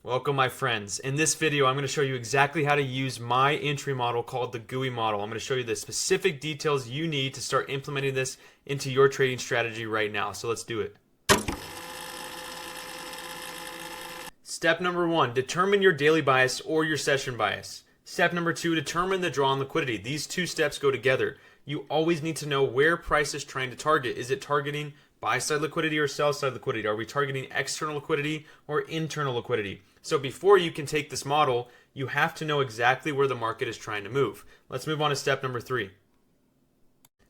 Welcome, my friends. In this video, I'm going to show you exactly how to use my entry model called the GUI model. I'm going to show you the specific details you need to start implementing this into your trading strategy right now. So let's do it. Step number 1, determine your daily bias or your session bias. Step number 2, determine the draw on liquidity. These two steps go together. You always need to know where price is trying to target. Is it targeting buy side liquidity or sell side liquidity? Are we targeting external liquidity or internal liquidity? So before you can take this model, you have to know exactly where the market is trying to move. Let's move on to step number 3.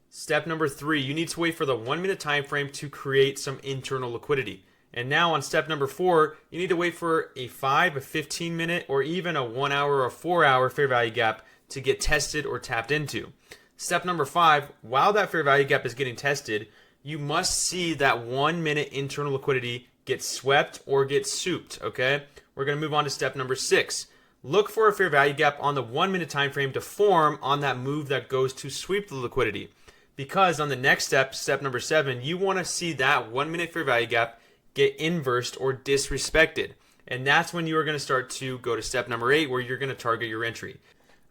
Step number 3, you need to wait for the 1 minute time frame to create some internal liquidity. And now on step number 4, you need to wait for a 5, a 15 minute, or even a 1 hour or 4 hour fair value gap to get tested or tapped into. Step number 5, while that fair value gap is getting tested, you must see that 1 minute internal liquidity get swept or get souped, okay? We're going to move on to step number 6. Look for a fair value gap on the 1 minute time frame to form on that move that goes to sweep the liquidity. Because on the next step, step number 7, you want to see that 1 minute fair value gap get inversed or disrespected. And that's when you are going to start to go to step number 8, where you're going to target your entry.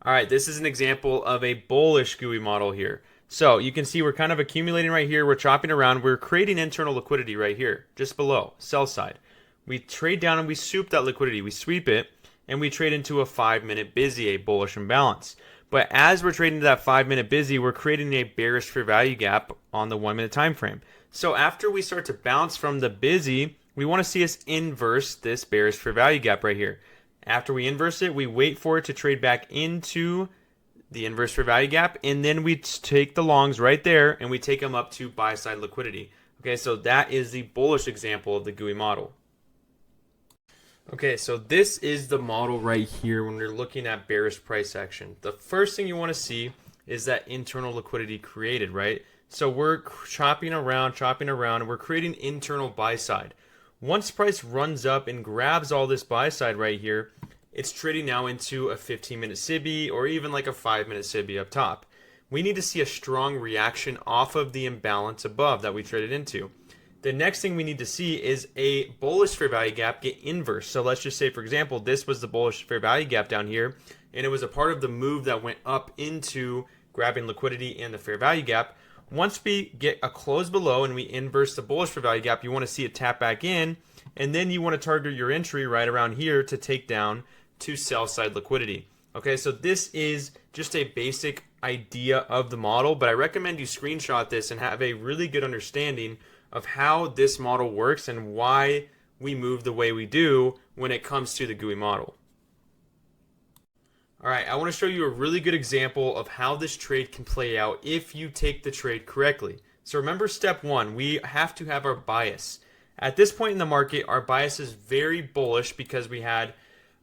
All right, this is an example of a bullish GUI model here. So you can see we're kind of accumulating right here. We're chopping around. We're creating internal liquidity right here, just below, sell side. We trade down and we soup that liquidity. We sweep it and we trade into a 5 minute busy, a bullish imbalance. But as we're trading to that 5 minute busy, we're creating a bearish fair value gap on the 1 minute time frame. So after we start to bounce from the busy, we want to see us inverse this bearish fair value gap right here. After we inverse it, we wait for it to trade back into the inverse fair value gap, and then we take the longs right there and we take them up to buy side liquidity. Okay, so that is the bullish example of the GUI model. Okay, so this is the model right here when we're looking at bearish price action. The first thing you want to see is that internal liquidity created, right? So we're chopping around, and we're creating internal buy side. Once price runs up and grabs all this buy side right here, it's trading now into a 15-minute SIBI or even like a 5-minute SIBI up top. We need to see a strong reaction off of the imbalance above that we traded into. The next thing we need to see is a bullish fair value gap get inverse. So let's just say, for example, this was the bullish fair value gap down here, and it was a part of the move that went up into grabbing liquidity and the fair value gap. Once we get a close below and we inverse the bullish fair value gap, you want to see it tap back in, and then you want to target your entry right around here to take down to sell side liquidity. Okay, so this is just a basic idea of the model, but I recommend you screenshot this and have a really good understanding of how this model works and why we move the way we do when it comes to the GUI model. All right, I want to show you a really good example of how this trade can play out if you take the trade correctly. So remember step 1, we have to have our bias. At this point in the market, our bias is very bullish because we had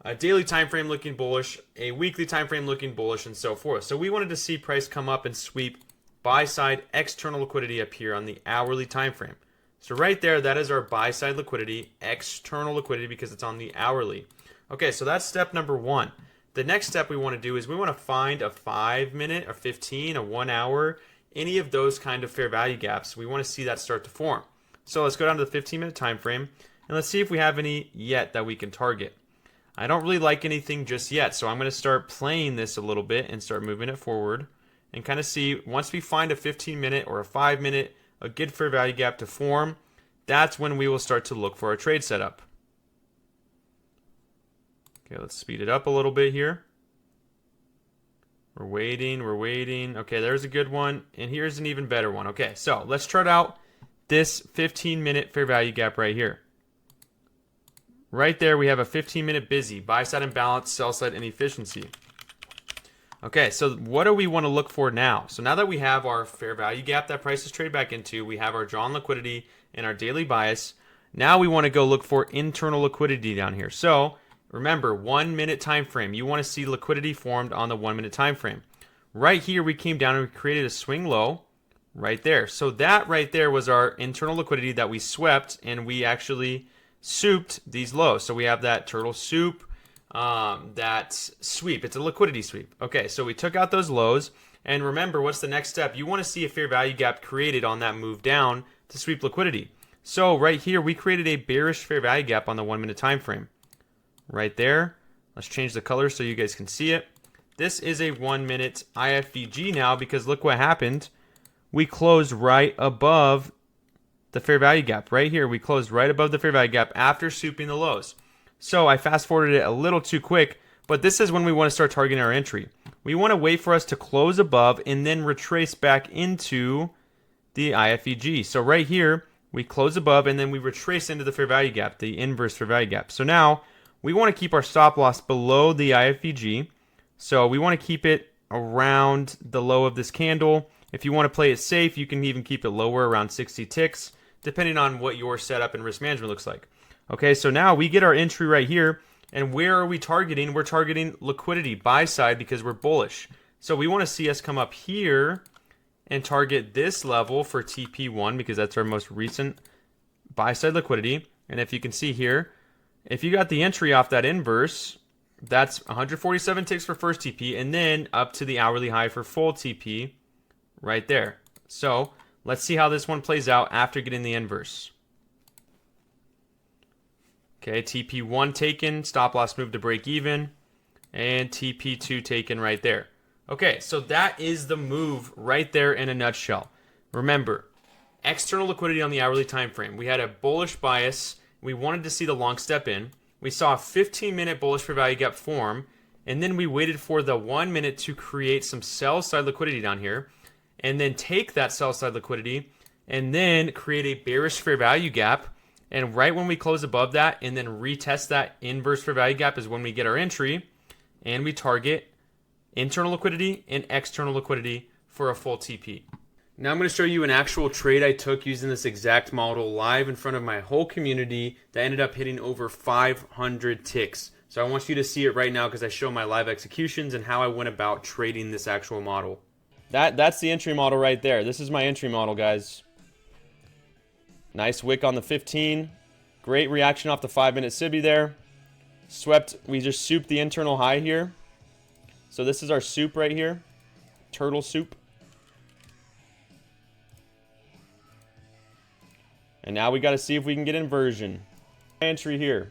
a daily time frame looking bullish, a weekly time frame looking bullish, and so forth. So we wanted to see price come up and sweep buy side external liquidity up here on the hourly time frame. So right there, that is our buy side liquidity, external liquidity, because it's on the hourly. Okay, so that's step number 1. The next step we want to do is we want to find a 5 minute, a 15, a 1 hour, any of those kind of fair value gaps. We want to see that start to form. So let's go down to the 15-minute time frame and let's see if we have any yet that we can target. I don't really like anything just yet, so I'm going to start playing this a little bit and start moving it forward and kind of see once we find a 15-minute or a 5-minute, a good fair value gap to form, that's when we will start to look for our trade setup. Okay, let's speed it up a little bit here. We're waiting. Okay, there's a good one, and here's an even better one. Okay, so let's chart out this 15-minute fair value gap right here. Right there, we have a 15-minute busy, buy side imbalance, sell side inefficiency. Okay, so what do we want to look for now? So now that we have our fair value gap that prices trade back into, we have our drawn liquidity and our daily bias. Now we want to go look for internal liquidity down here. So remember, 1 minute time frame. You want to see liquidity formed on the 1 minute time frame. Right here, we came down and we created a swing low right there. So that right there was our internal liquidity that we swept, and we actually souped these lows. So we have that turtle soup, that sweep. It's a liquidity sweep. Okay, so we took out those lows, and remember, what's the next step? You want to see a fair value gap created on that move down to sweep liquidity. So right here, we created a bearish fair value gap on the 1 minute time frame. right there. Let's change the color so you guys can see it. This is a 1 minute IFVG now because look what happened. We closed right above the fair value gap. Right here, we closed right above the fair value gap after souping the lows. So I fast forwarded it a little too quick, but this is when we want to start targeting our entry. We want to wait for us to close above and then retrace back into the IFVG. So right here, we close above and then we retrace into the fair value gap, the inverse fair value gap. So now we want to keep our stop loss below the IFVG. So we want to keep it around the low of this candle. If you want to play it safe, you can even keep it lower, around 60 ticks, depending on what your setup and risk management looks like. Okay, so now we get our entry right here. And where are we targeting? We're targeting liquidity, buy side, because we're bullish. So we want to see us come up here and target this level for TP1 because that's our most recent buy side liquidity. And if you can see here, if you got the entry off that inverse, that's 147 ticks for first TP and then up to the hourly high for full TP right there. So let's see how this one plays out after getting the inverse. Okay, TP1 taken, stop loss move to break even, and TP2 taken right there. Okay, so that is the move right there in a nutshell. Remember, external liquidity on the hourly time frame. We had a bullish bias. We wanted to see the long step in. We saw a 15-minute bullish fair value gap form, and then we waited for the 1 minute to create some sell side liquidity down here, and then take that sell side liquidity, and then create a bearish fair value gap. And right when we close above that and then retest that inverse fair value gap is when we get our entry and we target internal liquidity and external liquidity for a full TP. Now I'm going to show you an actual trade I took using this exact model live in front of my whole community that ended up hitting over 500 ticks. So I want you to see it right now because I show my live executions and how I went about trading this actual model. That's the entry model right there. This is my entry model, guys. Nice wick on the 15. Great reaction off the 5-minute Sibby there. Swept, we just souped the internal high here. So this is our soup right here. Turtle soup. And now we got to see if we can get inversion. Entry here.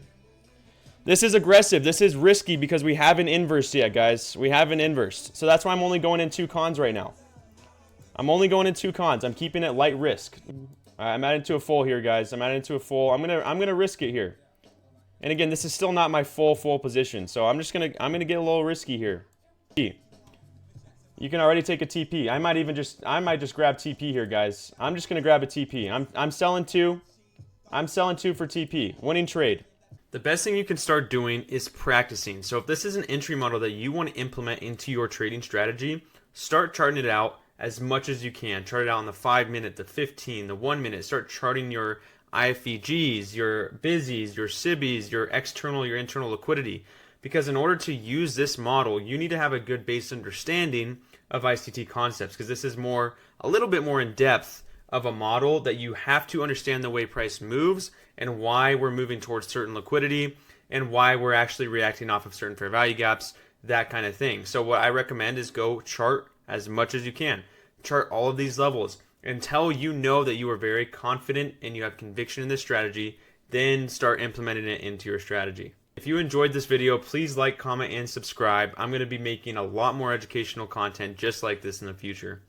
This is aggressive. This is risky because we haven't inversed yet, guys. We haven't inversed. So that's why I'm only going in 2 cons right now. I'm only going in 2 cons. I'm keeping it light risk. I'm adding to a full here, guys. I'm adding to a full. I'm gonna risk it here. And again, this is still not my full position, so I'm gonna get a little risky here. You can already take a TP. I might just grab TP here, guys. I'm just gonna grab a TP. I'm selling 2. I'm selling 2 for TP. Winning trade. The best thing you can start doing is practicing. So if this is an entry model that you want to implement into your trading strategy, start charting it out as much as you can. Chart it out on the 5-minute, the 15, the 1 minute. Start charting your IFVGs, your busies, your SIBIs, your external, your internal liquidity. Because in order to use this model, you need to have a good base understanding of ICT concepts because this is a little bit more in depth of a model that you have to understand the way price moves and why we're moving towards certain liquidity and why we're actually reacting off of certain fair value gaps, that kind of thing. So what I recommend is go chart as much as you can. Chart all of these levels until you know that you are very confident and you have conviction in this strategy, then start implementing it into your strategy. If you enjoyed this video, please like, comment, and subscribe. I'm going to be making a lot more educational content just like this in the future.